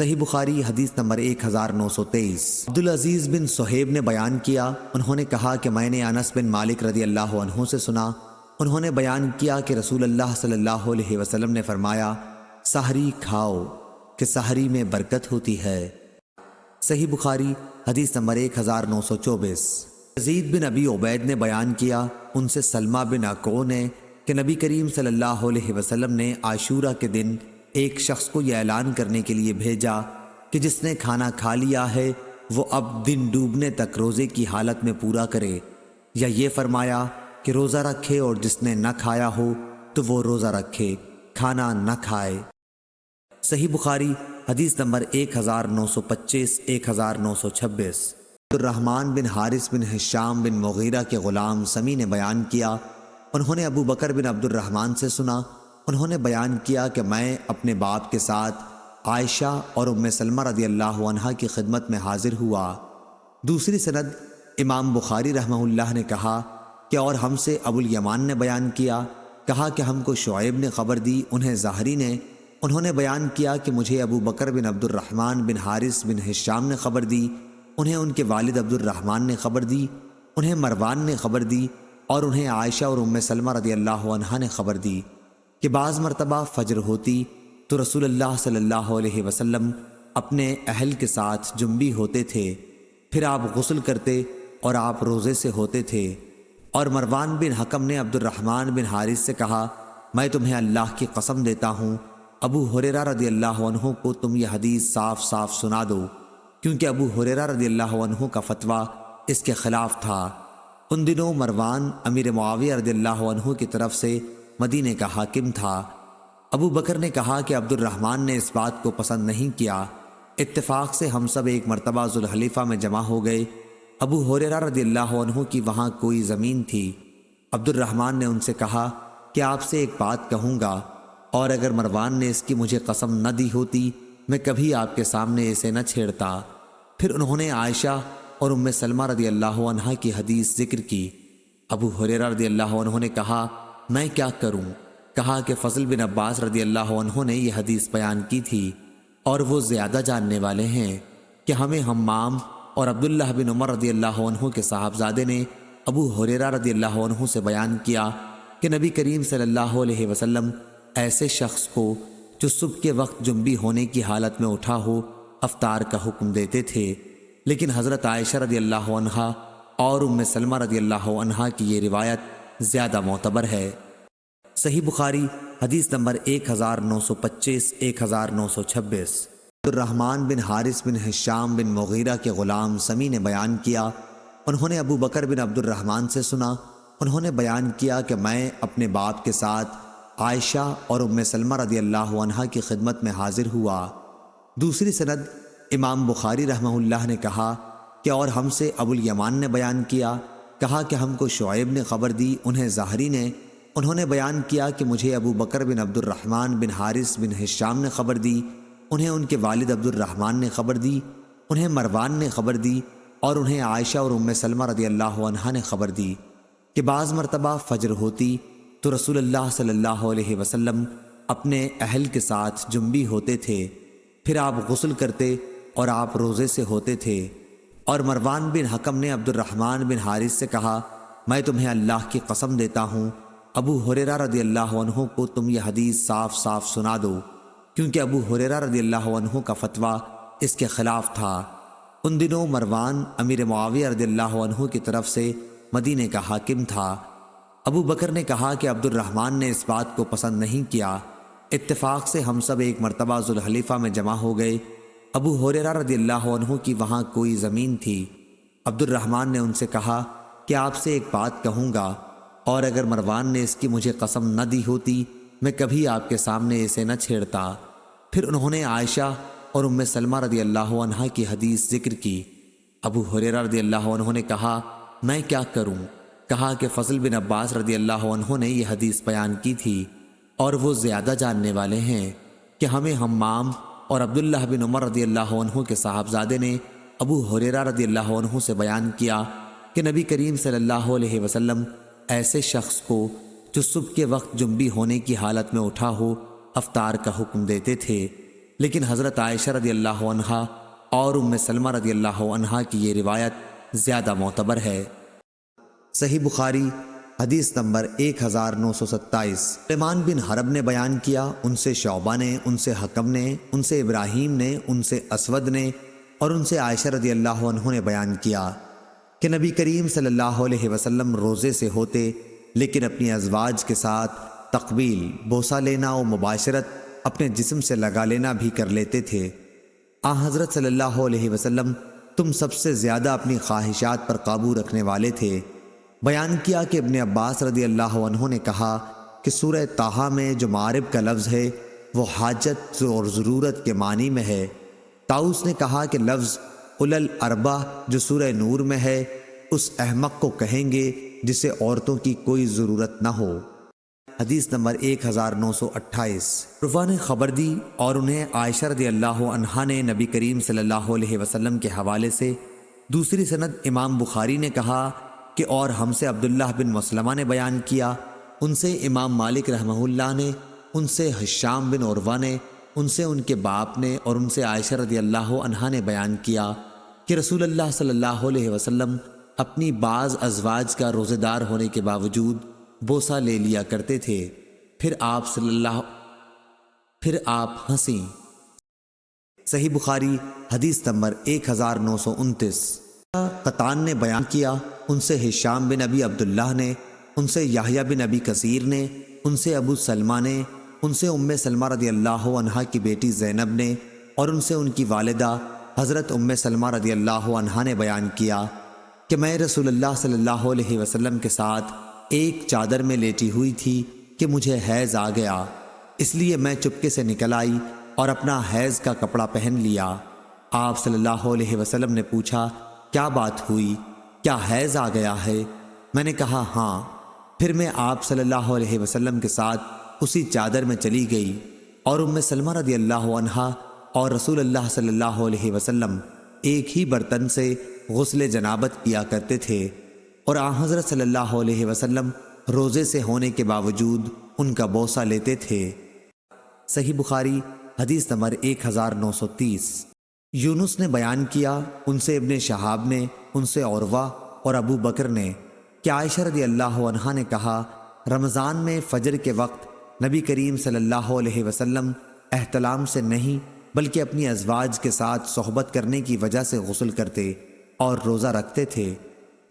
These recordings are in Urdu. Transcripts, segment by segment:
صحیح بخاری حدیث نمبر 1923۔ عبدالعزیز بن صہیب نے بیان کیا، انہوں نے کہا کہ میں نے انس بن مالک رضی اللہ عنہ سے سنا، انہوں نے بیان کیا کہ رسول اللہ صلی اللہ علیہ وسلم نے فرمایا، سحری کھاؤ کہ سحری میں برکت ہوتی ہے۔ صحیح بخاری حدیث نمبر 1924۔ یزید بن ابی عبید نے بیان کیا، ان سے سلمہ بن اکوع نے کہ نبی کریم صلی اللہ علیہ وسلم نے عاشورہ کے دن ایک شخص کو یہ اعلان کرنے کے لیے بھیجا کہ جس نے کھانا کھا لیا ہے وہ اب دن ڈوبنے تک روزے کی حالت میں پورا کرے، یا یہ فرمایا کہ روزہ رکھے اور جس نے نہ کھایا ہو تو وہ روزہ رکھے، کھانا نہ کھائے۔ صحیح بخاری حدیث نمبر 1925، 1926۔ عبدالرحمن بن حارث بن ہشام بن مغیرہ کے غلام سمی نے بیان کیا، انہوں نے ابو بکر بن عبد الرحمن سے سنا، انہوں نے بیان کیا کہ میں اپنے باپ کے ساتھ عائشہ اور ام سلمہ رضی اللہ عنہا کی خدمت میں حاضر ہوا۔ دوسری سند امام بخاری رحمہ اللہ نے کہا کہ اور ہم سے ابو الیمان نے بیان کیا، کہا کہ ہم کو شعیب نے خبر دی، انہیں زہری نے، انہوں نے بیان کیا کہ مجھے ابو بکر بن عبد الرحمن بن حارث بن ہشام نے خبر دی، انہیں ان کے والد عبد الرحمن نے خبر دی، انہیں مروان نے خبر دی، اور انہیں عائشہ اور ام سلمہ رضی اللہ عنہا نے خبر دی کہ بعض مرتبہ فجر ہوتی تو رسول اللہ صلی اللہ علیہ وسلم اپنے اہل کے ساتھ جنبی ہوتے تھے، پھر آپ غسل کرتے اور آپ روزے سے ہوتے تھے۔ اور مروان بن حکم نے عبد الرحمن بن حارث سے کہا، میں تمہیں اللہ کی قسم دیتا ہوں ابو ہریرہ رضی اللہ عنہ کو تم یہ حدیث صاف صاف سنا دو، کیونکہ ابو ہریرہ رضی اللہ عنہ کا فتویٰ اس کے خلاف تھا۔ ان دنوں مروان امیر معاویہ رضی اللہ عنہ کی طرف سے مدینے کا حاکم تھا۔ ابو بکر نے کہا کہ عبد الرحمن نے اس بات کو پسند نہیں کیا۔ اتفاق سے ہم سب ایک مرتبہ ذوالحلیفہ میں جمع ہو گئے۔ ابو ہریرہ رضی اللہ عنہ کی وہاں کوئی زمین تھی۔ عبد الرحمن نے ان سے کہا کہ آپ سے ایک بات کہوں گا، اور اگر مروان نے اس کی مجھے قسم نہ دی ہوتی میں کبھی آپ کے سامنے اسے نہ چھیڑتا۔ پھر انہوں نے عائشہ اور ام سلمہ رضی اللہ عنہا کی حدیث ذکر کی۔ ابو ہریرہ رضی اللہ عنہ نے کہا، میں کیا کروں؟ کہا کہ فضل بن عباس رضی اللہ عنہ نے یہ حدیث بیان کی تھی، اور وہ زیادہ جاننے والے ہیں کہ ہمیں حمام اور عبداللہ بن عمر رضی اللہ عنہ کے صاحبزادے نے ابو ہریرہ رضی اللہ عنہ سے بیان کیا کہ نبی کریم صلی اللہ علیہ وسلم ایسے شخص کو جو صبح کے وقت جنبی ہونے کی حالت میں اٹھا ہو افطار کا حکم دیتے تھے، لیکن حضرت عائشہ رضی اللہ عنہا اور ام سلمہ رضی اللہ عنہا کی یہ روایت زیادہ معتبر ہے۔ صحیح بخاری حدیث نمبر 1925، 1926۔ عبدالرحمن بن حارث بن ہشام بن مغیرہ کے غلام سمی نے بیان کیا، انہوں نے ابو بکر بن عبد الرحمن سے سنا، انہوں نے بیان کیا کہ میں اپنے باپ کے ساتھ عائشہ اور ام سلمہ رضی اللہ عنہا کی خدمت میں حاضر ہوا۔ دوسری سند امام بخاری رحمہ اللہ نے کہا کہ اور ہم سے ابو الیمان نے بیان کیا، کہا کہ ہم کو شعیب نے خبر دی، انہیں زہری نے، انہوں نے بیان کیا کہ مجھے ابو بکر بن عبد الرحمن بن حارث بن ہشام نے خبر دی، انہیں ان کے والد عبد الرحمن نے خبر دی، انہیں مروان نے خبر دی، اور انہیں عائشہ اور ام سلمہ رضی اللہ عنہا نے خبر دی کہ بعض مرتبہ فجر ہوتی تو رسول اللہ صلی اللہ علیہ وسلم اپنے اہل کے ساتھ جنبی ہوتے تھے، پھر آپ غسل کرتے اور آپ روزے سے ہوتے تھے۔ اور مروان بن حکم نے عبد الرحمن بن حارث سے کہا، میں تمہیں اللہ کی قسم دیتا ہوں ابو ہریرہ رضی اللہ عنہ کو تم یہ حدیث صاف صاف سنا دو، کیونکہ ابو ہریرہ رضی اللہ عنہ کا فتویٰ اس کے خلاف تھا۔ ان دنوں مروان امیر معاویہ رضی اللہ عنہ کی طرف سے مدینے کا حاکم تھا۔ ابو بکر نے کہا کہ عبد الرحمن نے اس بات کو پسند نہیں کیا۔ اتفاق سے ہم سب ایک مرتبہ ذوالحلیفہ میں جمع ہو گئے۔ ابو ہریرہ رضی اللہ عنہ کی وہاں کوئی زمین تھی۔ عبد الرحمن نے ان سے کہا کہ آپ سے ایک بات کہوں گا، اور اگر مروان نے اس کی مجھے قسم نہ دی ہوتی میں کبھی آپ کے سامنے اسے نہ چھیڑتا۔ پھر انہوں نے عائشہ اور ام سلمہ رضی اللہ عنہا کی حدیث ذکر کی۔ ابو ہریرہ رضی اللہ عنہ نے کہا، میں کیا کروں؟ کہا کہ فضل بن عباس رضی اللہ عنہ نے یہ حدیث بیان کی تھی، اور وہ زیادہ جاننے والے ہیں کہ ہمیں حمام اور عبداللہ بن عمر رضی اللہ عنہ کے صاحبزادے نے ابو ہریرہ رضی اللہ عنہ سے بیان کیا کہ نبی کریم صلی اللہ علیہ وسلم ایسے شخص کو جو صبح کے وقت جنبی ہونے کی حالت میں اٹھا ہو افطار کا حکم دیتے تھے، لیکن حضرت عائشہ رضی اللہ عنہا اور ام سلمہ رضی اللہ عنہا کی یہ روایت زیادہ معتبر ہے۔ صحیح بخاری حدیث نمبر 1927۔ سلیمان بن حرب نے بیان کیا، ان سے شعبہ نے، ان سے حکم نے، ان سے ابراہیم نے، ان سے اسود نے اور ان سے عائشہ رضی اللہ عنہ نے بیان کیا کہ نبی کریم صلی اللہ علیہ وسلم روزے سے ہوتے لیکن اپنی ازواج کے ساتھ تقبیل، بوسہ لینا و مباشرت اپنے جسم سے لگا لینا بھی کر لیتے تھے۔ حضرت صلی اللہ علیہ وسلم تم سب سے زیادہ اپنی خواہشات پر قابو رکھنے والے تھے۔ بیان کیا کہ ابن عباس رضی اللہ عنہ نے کہا کہ سورہ طٰہٰ میں جو معارب کا لفظ ہے وہ حاجت اور ضرورت کے معنی میں ہے۔ طاؤس نے کہا کہ لفظ اولل الاربع جو سورہ نور میں ہے اس احمق کو کہیں گے جسے عورتوں کی کوئی ضرورت نہ ہو۔ حدیث نمبر 1928۔ عروہ نے خبر دی اور انہیں عائشہ رضی اللہ عنہا نے نبی کریم صلی اللہ علیہ وسلم کے حوالے سے۔ دوسری سند امام بخاری نے کہا کہ اور ہم سے عبداللہ بن مسلمہ نے بیان کیا، ان سے امام مالک رحمہ اللہ نے، ان سے ہشام بن عروہ نے، ان سے ان کے باپ نے اور ان سے عائشہ رضی اللہ عنہا نے بیان کیا کہ رسول اللہ صلی اللہ علیہ وسلم اپنی بعض ازواج کا روزے دار ہونے کے باوجود بوسہ لے لیا کرتے تھے، پھر آپ ہنسیں۔ صحیح بخاری حدیث نمبر 1929۔ قطان نے بیان کیا، ان سے ہشام بن ابی عبداللہ نے، ان سے یحییٰ بن ابی کثیر نے، ان سے ابو سلمہ نے، ان سے ام سلمہ رضی اللہ عنہا کی بیٹی زینب نے اور ان سے ان کی والدہ حضرت ام سلمہ رضی اللہ عنہا نے بیان کیا کہ میں رسول اللہ صلی اللہ علیہ وسلم کے ساتھ ایک چادر میں لیٹی ہوئی تھی کہ مجھے حیض آ گیا، اس لیے میں چپکے سے نکل آئی اور اپنا حیض کا کپڑا پہن لیا۔ آپ صلی اللہ علیہ وسلم نے پوچھا کیا بات ہوئی، کیا حیض آ گیا ہے؟ میں نے کہا ہاں۔ پھر میں آپ صلی اللہ علیہ وسلم کے ساتھ اسی چادر میں چلی گئی اور ام سلمہ رضی اللہ عنہا اور رسول اللہ صلی اللہ علیہ وسلم ایک ہی برتن سے غسل جنابت کیا کرتے تھے اور حضرت صلی اللہ علیہ وسلم روزے سے ہونے کے باوجود ان کا بوسہ لیتے تھے۔ صحیح بخاری حدیث نمبر 1930۔ یونس نے بیان کیا، ان سے ابن شہاب نے، ان سے عروہ اور ابو بکر نے کہ عائشہ رضی اللہ عنہا نے کہا رمضان میں فجر کے وقت نبی کریم صلی اللہ علیہ وسلم احتلام سے نہیں بلکہ اپنی ازواج کے ساتھ صحبت کرنے کی وجہ سے غسل کرتے اور روزہ رکھتے تھے۔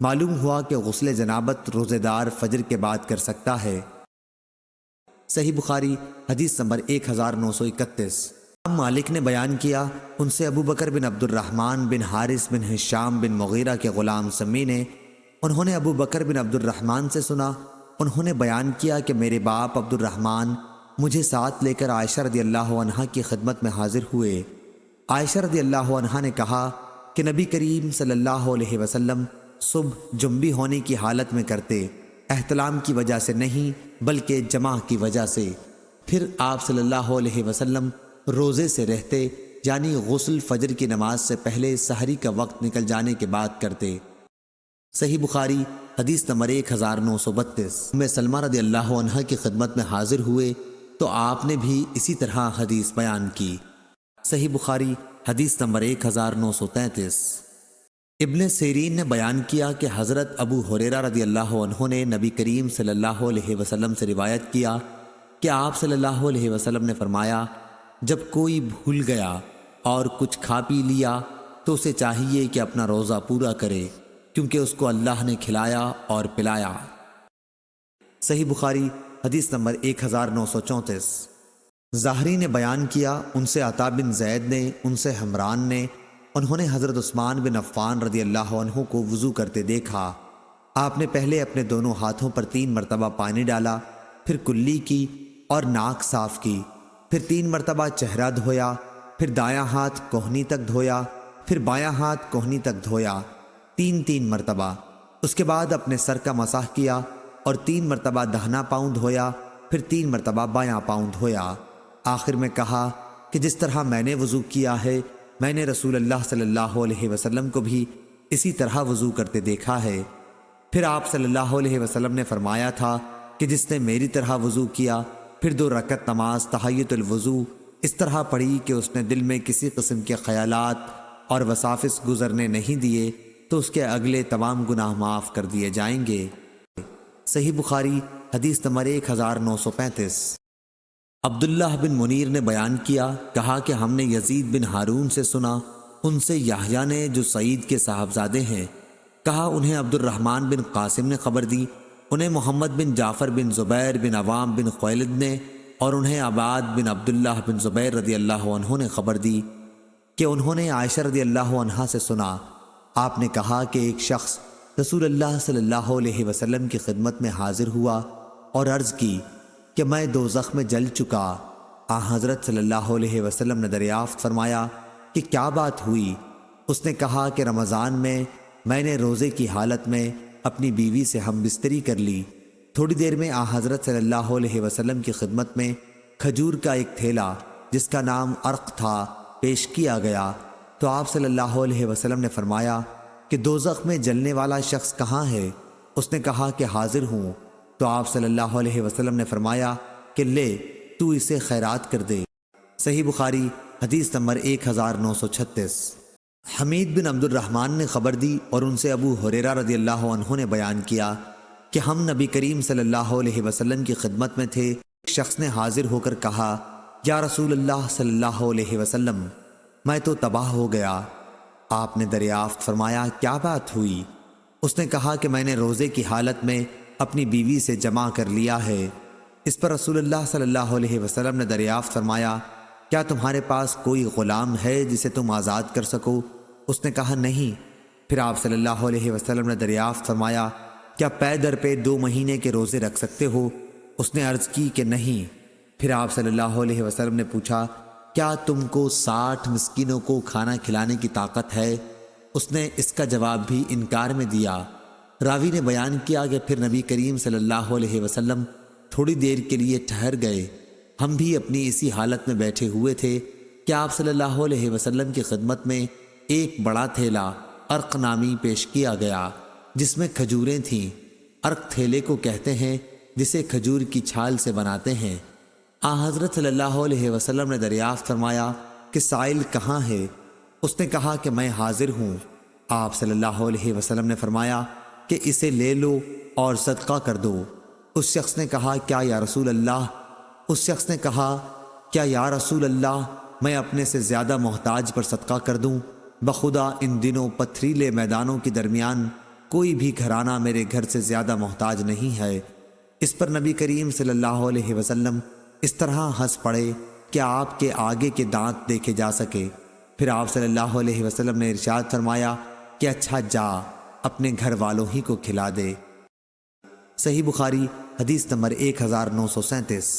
معلوم ہوا کہ غسل جنابت روزے دار فجر کے بعد کر سکتا ہے۔ صحیح بخاری حدیث نمبر 1931۔ امام مالک نے بیان کیا، ان سے ابو بکر بن عبد الرحمن بن حارث بن ہشام بن مغیرہ کے غلام سمی نے، انہوں نے ابو بکر بن عبد الرحمن سے سنا، انہوں نے بیان کیا کہ میرے باپ عبد الرحمن مجھے ساتھ لے کر عائشہ رضی اللہ عنہا کی خدمت میں حاضر ہوئے۔ عائشہ رضی اللہ عنہا نے کہا کہ نبی کریم صلی اللہ علیہ وسلم صبح جنبی ہونے کی حالت میں کرتے، احتلام کی وجہ سے نہیں بلکہ جمع کی وجہ سے۔ پھر آپ صلی اللہ علیہ وسلم روزے سے رہتے، یعنی غسل فجر کی نماز سے پہلے سحری کا وقت نکل جانے کے بعد کرتے۔ صحیح بخاری حدیث نمبر 1932۔ ام سلمہ رضی اللہ عنہا کی خدمت میں حاضر ہوئے تو آپ نے بھی اسی طرح حدیث بیان کی۔ صحیح بخاری حدیث نمبر 1933۔ ابن سیرین نے بیان کیا کہ حضرت ابو ہریرہ رضی اللہ عنہ نے نبی کریم صلی اللہ علیہ وسلم سے روایت کیا کہ آپ صلی اللہ علیہ وسلم نے فرمایا، جب کوئی بھول گیا اور کچھ کھا پی لیا تو اسے چاہیے کہ اپنا روزہ پورا کرے، کیونکہ اس کو اللہ نے کھلایا اور پلایا۔ صحیح بخاری حدیث نمبر 1934۔ ظاہری نے بیان کیا، ان سے عطا بن زید نے، ان سے حمران نے، انہوں نے حضرت عثمان بن عفان رضی اللہ عنہ کو وضو کرتے دیکھا۔ آپ نے پہلے اپنے دونوں ہاتھوں پر 3 مرتبہ پانی ڈالا، پھر کلی کی اور ناک صاف کی، پھر 3 مرتبہ چہرہ دھویا، پھر دایاں ہاتھ کوہنی تک دھویا، پھر بایاں ہاتھ کوہنی تک دھویا، 3 مرتبہ۔ اس کے بعد اپنے سر کا مسح کیا اور 3 مرتبہ دہنا پاؤں دھویا، پھر 3 مرتبہ بایاں پاؤں دھویا۔ آخر میں کہا کہ جس طرح میں نے وضو کیا ہے میں نے رسول اللہ صلی اللہ علیہ وسلم کو بھی اسی طرح وضو کرتے دیکھا ہے۔ پھر آپ صلی اللہ علیہ وسلم نے فرمایا تھا کہ جس نے میری طرح وضو کیا پھر 2 رکعت نماز تحیۃ الوضو اس طرح پڑھی کہ اس نے دل میں کسی قسم کے خیالات اور وساوس گزرنے نہیں دیے تو اس کے اگلے تمام گناہ معاف کر دیے جائیں گے۔ صحیح بخاری حدیث نمبر 1935۔ عبداللہ بن منیر نے بیان کیا، کہا کہ ہم نے یزید بن ہارون سے سنا، ان سے یحییٰ نے جو سعید کے صاحبزادے ہیں، کہا انہیں عبد الرحمن بن قاسم نے خبر دی، انہیں محمد بن جعفر بن زبیر بن عوام بن خویلد نے، اور انہیں عباد بن عبداللہ بن زبیر رضی اللہ عنہ نے خبر دی کہ انہوں نے عائشہ رضی اللہ عنہا سے سنا، آپ نے کہا کہ ایک شخص رسول اللہ صلی اللہ علیہ وسلم کی خدمت میں حاضر ہوا اور عرض کی کہ میں دوزخ میں جل چکا۔ حضرت صلی اللہ علیہ وسلم نے دریافت فرمایا کہ کیا بات ہوئی؟ اس نے کہا کہ رمضان میں نے روزے کی حالت میں اپنی بیوی سے ہم بستری کر لی، تھوڑی دیر میں حضرت صلی اللہ علیہ وسلم کی خدمت میں کھجور کا ایک تھیلا جس کا نام عرق تھا پیش کیا گیا، تو آپ صلی اللہ علیہ وسلم نے فرمایا کہ دوزخ میں جلنے والا شخص کہاں ہے؟ اس نے کہا کہ حاضر ہوں، تو آپ صلی اللہ علیہ وسلم نے فرمایا کہ لے تو اسے خیرات کر دے۔ صحیح بخاری حدیث نمبر 1936۔ حمید بن عبد الرحمن نے خبر دی اور ان سے ابو ہریرہ رضی اللہ عنہ نے بیان کیا کہ ہم نبی کریم صلی اللہ علیہ وسلم کی خدمت میں تھے، ایک شخص نے حاضر ہو کر کہا، یا رسول اللہ صلی اللہ علیہ وسلم، میں تو تباہ ہو گیا۔ آپ نے دریافت فرمایا کیا بات ہوئی؟ اس نے کہا کہ میں نے روزے کی حالت میں اپنی بیوی سے جمع کر لیا ہے۔ اس پر رسول اللہ صلی اللہ علیہ وسلم نے دریافت فرمایا کیا تمہارے پاس کوئی غلام ہے جسے تم آزاد کر سکو؟ اس نے کہا نہیں۔ پھر آپ صلی اللہ علیہ وسلم نے دریافت فرمایا کیا پے در پے 2 مہینے کے روزے رکھ سکتے ہو؟ اس نے عرض کی کہ نہیں۔ پھر آپ صلی اللہ علیہ وسلم نے پوچھا کیا تم کو 60 مسکینوں کو کھانا کھلانے کی طاقت ہے؟ اس نے اس کا جواب بھی انکار میں دیا۔ راوی نے بیان کیا کہ پھر نبی کریم صلی اللہ علیہ وسلم تھوڑی دیر کے لیے ٹھہر گئے، ہم بھی اپنی اسی حالت میں بیٹھے ہوئے تھے کہ آپ صلی اللہ علیہ وسلم کی خدمت میں ایک بڑا تھیلا عرق نامی پیش کیا گیا جس میں کھجوریں تھیں۔ عرق تھیلے کو کہتے ہیں جسے کھجور کی چھال سے بناتے ہیں۔ حضرت صلی اللہ علیہ وسلم نے دریافت فرمایا کہ سائل کہاں ہے؟ اس نے کہا کہ میں حاضر ہوں۔ آپ صلی اللہ علیہ وسلم نے فرمایا کہ اسے لے لو اور صدقہ کر دو۔ اس شخص نے کہا کیا یا رسول اللہ؟ اس شخص نے کہا کیا یا رسول اللہ میں اپنے سے زیادہ محتاج پر صدقہ کر دوں؟ بخدا ان دنوں پتھریلے میدانوں کے درمیان کوئی بھی گھرانہ میرے گھر سے زیادہ محتاج نہیں ہے۔ اس پر نبی کریم صلی اللہ علیہ وسلم اس طرح ہنس پڑے کہ آپ کے آگے کے دانت دیکھے جا سکے۔ پھر آپ صلی اللہ علیہ وسلم نے ارشاد فرمایا کہ اچھا جا اپنے گھر والوں ہی کو کھلا دے۔ صحیح بخاری حدیث نمبر 1937۔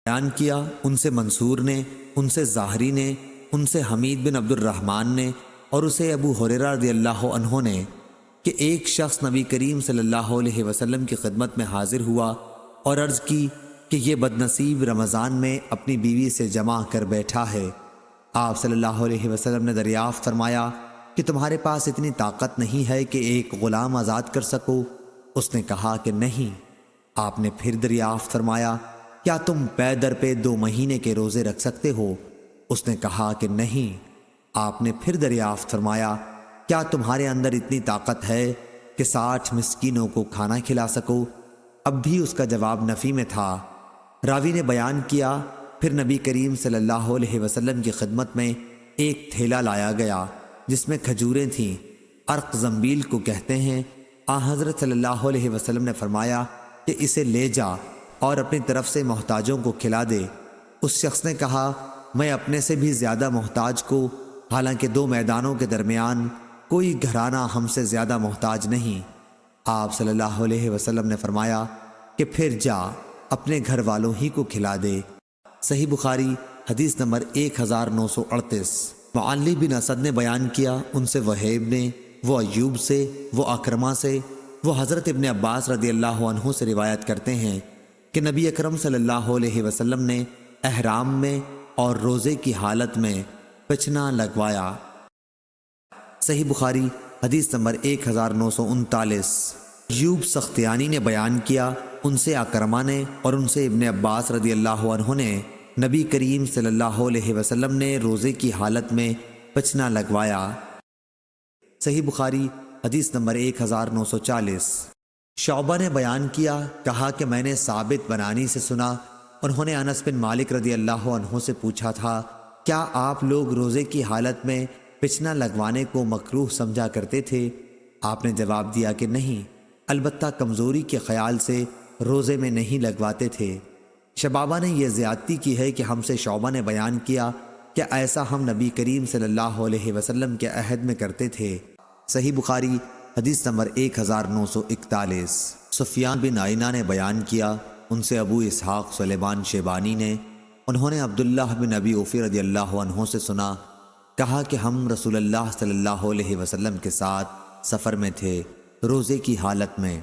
بیان کیا ان سے منصور نے، ان سے ظاہری نے، ان سے حمید بن عبد الرحمن نے اور اسے ابو ہریرہ رضی اللہ عنہ نے کہ ایک شخص نبی کریم صلی اللہ علیہ وسلم کی خدمت میں حاضر ہوا اور عرض کی کہ یہ بدنصیب رمضان میں اپنی بیوی سے جمع کر بیٹھا ہے۔ آپ صلی اللہ علیہ وسلم نے دریافت فرمایا کہ تمہارے پاس اتنی طاقت نہیں ہے کہ ایک غلام آزاد کر سکو؟ اس نے کہا کہ نہیں۔ آپ نے پھر دریافت فرمایا کیا تم پے در پے 2 مہینے کے روزے رکھ سکتے ہو؟ اس نے کہا کہ نہیں۔ آپ نے پھر دریافت فرمایا کیا تمہارے اندر اتنی طاقت ہے کہ 60 مسکینوں کو کھانا کھلا سکو؟ اب بھی اس کا جواب نفی میں تھا۔ راوی نے بیان کیا پھر نبی کریم صلی اللہ علیہ وسلم کی خدمت میں ایک تھیلا لایا گیا جس میں کھجوریں تھیں، عرق زنبیل کو کہتے ہیں۔ حضرت صلی اللہ علیہ وسلم نے فرمایا کہ اسے لے جا اور اپنی طرف سے محتاجوں کو کھلا دے۔ اس شخص نے کہا میں اپنے سے بھی زیادہ محتاج کو، حالانکہ 2 میدانوں کے درمیان کوئی گھرانہ ہم سے زیادہ محتاج نہیں۔ آپ صلی اللہ علیہ وسلم نے فرمایا کہ پھر جا اپنے گھر والوں ہی کو کھلا دے۔ صحیح بخاری حدیث نمبر 1938۔ معلی بن اسد نے بیان کیا ان سے وہیب نے، وہ ایوب سے، وہ اکرمہ سے، وہ حضرت ابن عباس رضی اللہ عنہ سے روایت کرتے ہیں کہ نبی اکرم صلی اللہ علیہ وسلم نے احرام میں اور روزے کی حالت میں پچنا لگوایا۔ صحیح بخاری حدیث نمبر 1939۔ ایوب سختیانی نے بیان کیا ان سے اکرمہ نے اور ان سے ابن عباس رضی اللہ عنہ نے نبی کریم صلی اللہ علیہ وسلم نے روزے کی حالت میں پچنا لگوایا۔ صحیح بخاری حدیث نمبر 1940۔ شعبہ نے بیان کیا، کہا کہ میں نے ثابت بنانی سے سنا، انہوں نے انس بن مالک رضی اللہ عنہ سے پوچھا تھا، کیا آپ لوگ روزے کی حالت میں پچنا لگوانے کو مکروہ سمجھا کرتے تھے؟ آپ نے جواب دیا کہ نہیں، البتہ کمزوری کے خیال سے روزے میں نہیں لگواتے تھے۔ شبابہ نے یہ زیادتی کی ہے کہ ہم سے شعبہ نے بیان کیا کہ ایسا ہم نبی کریم صلی اللہ علیہ وسلم کے عہد میں کرتے تھے۔ صحیح بخاری حدیث نمبر 1941۔ سفیان بن عیینہ نے بیان کیا، ان سے ابو اسحاق سلیمان شیبانی نے، انہوں نے عبداللہ بن ابی اوفی رضی اللہ عنہ سے سنا، کہا کہ ہم رسول اللہ صلی اللہ علیہ وسلم کے ساتھ سفر میں تھے، روزے کی حالت میں۔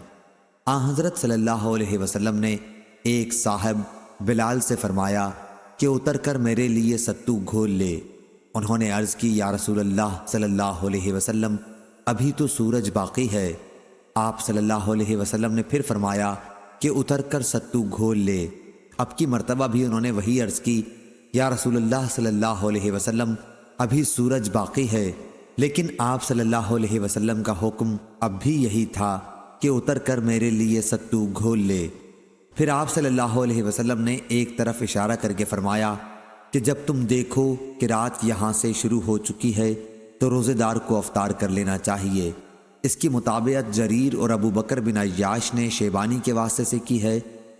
حضرت صلی اللہ علیہ وسلم نے ایک صاحب بلال سے فرمایا کہ اتر کر میرے لیے ستو گھول لے۔ انہوں نے عرض کی، یا رسول اللہ صلی اللہ علیہ وسلم، ابھی تو سورج باقی ہے۔ آپ صلی اللہ علیہ وسلم نے پھر فرمایا کہ اتر کر ستو گھول لے۔ اب کی مرتبہ بھی انہوں نے وہی عرض کی، یا رسول اللہ صلی اللہ علیہ وسلم، ابھی سورج باقی ہے، لیکن آپ صلی اللہ علیہ وسلم کا حکم اب بھی یہی تھا کہ اتر کر میرے لیے ستو گھول لے۔ پھر آپ صلی اللہ علیہ وسلم نے ایک طرف اشارہ کر کے فرمایا کہ جب تم دیکھو کہ رات یہاں سے شروع ہو چکی ہے تو روزے دار کو افطار کر لینا چاہیے۔ اس کی مطابقت جریر اور ابو بکر بن عیاش نے شیبانی کے واسطے سے کی ہے،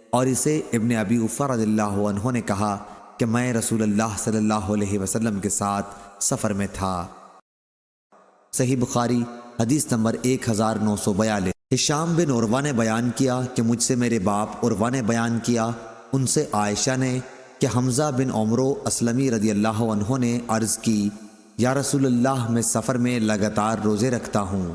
اور اسے ابن ابی اوفا رضی اللہ عنہ نے کہا کہ میں رسول اللہ صلی اللہ علیہ وسلم کے ساتھ سفر میں تھا۔ صحیح بخاری حدیث نمبر 1942۔ ہشام بن عروہ نے بیان کیا کہ مجھ سے میرے باپ عروہ نے بیان کیا، ان سے عائشہ نے کہ حمزہ بن عمرو اسلمی رضی اللہ عنہ نے عرض کی، یا رسول اللہ، میں سفر میں لگاتار روزے رکھتا ہوں۔